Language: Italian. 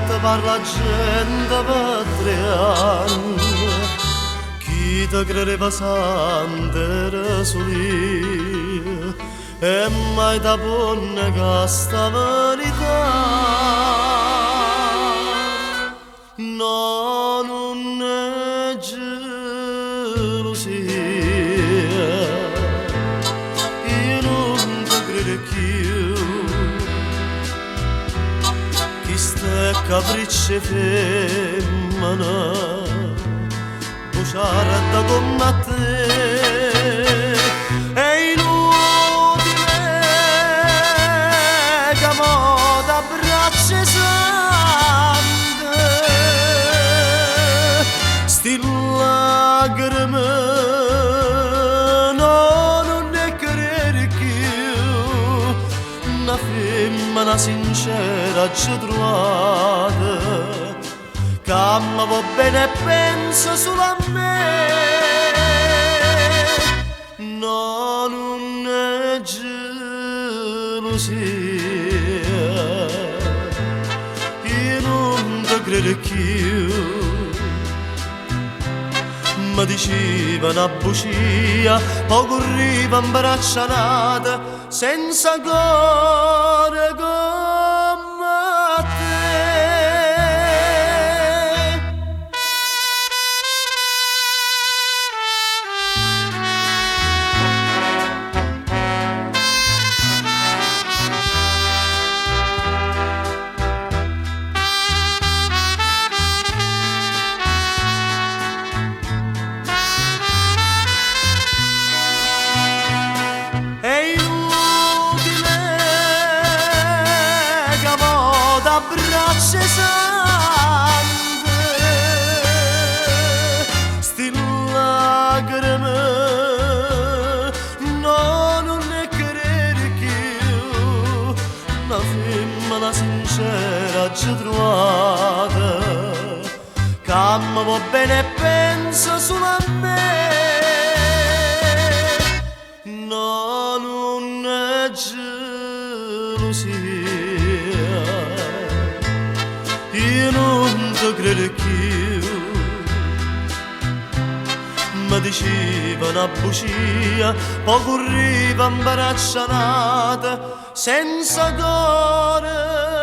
te parla gente per 3 anni, chi te credeva sante Rasolia e mai da ponne che sta verità. No, non è gelosia, io non te credo più, chi sta capricce femmina, buciarda come a te, è inutile che mo t'abbracci sante, sti lacrime no, non ne credere più, una femmina sincera ci trovate, che mi va bene e pensa solo a me. No, non è gelosia, io non te credo più, mi diceva una bugia, poi corriva in braccianata, senza cuore come te. Braccia sante, sti lacrime no, non ne credere più, una femmina sincera ci trovate, che mi va bene e pensa solo a me. No, non è gelosia, io non te credo più, mi diceva una bugia, poi corriva in braccianata, senza cuore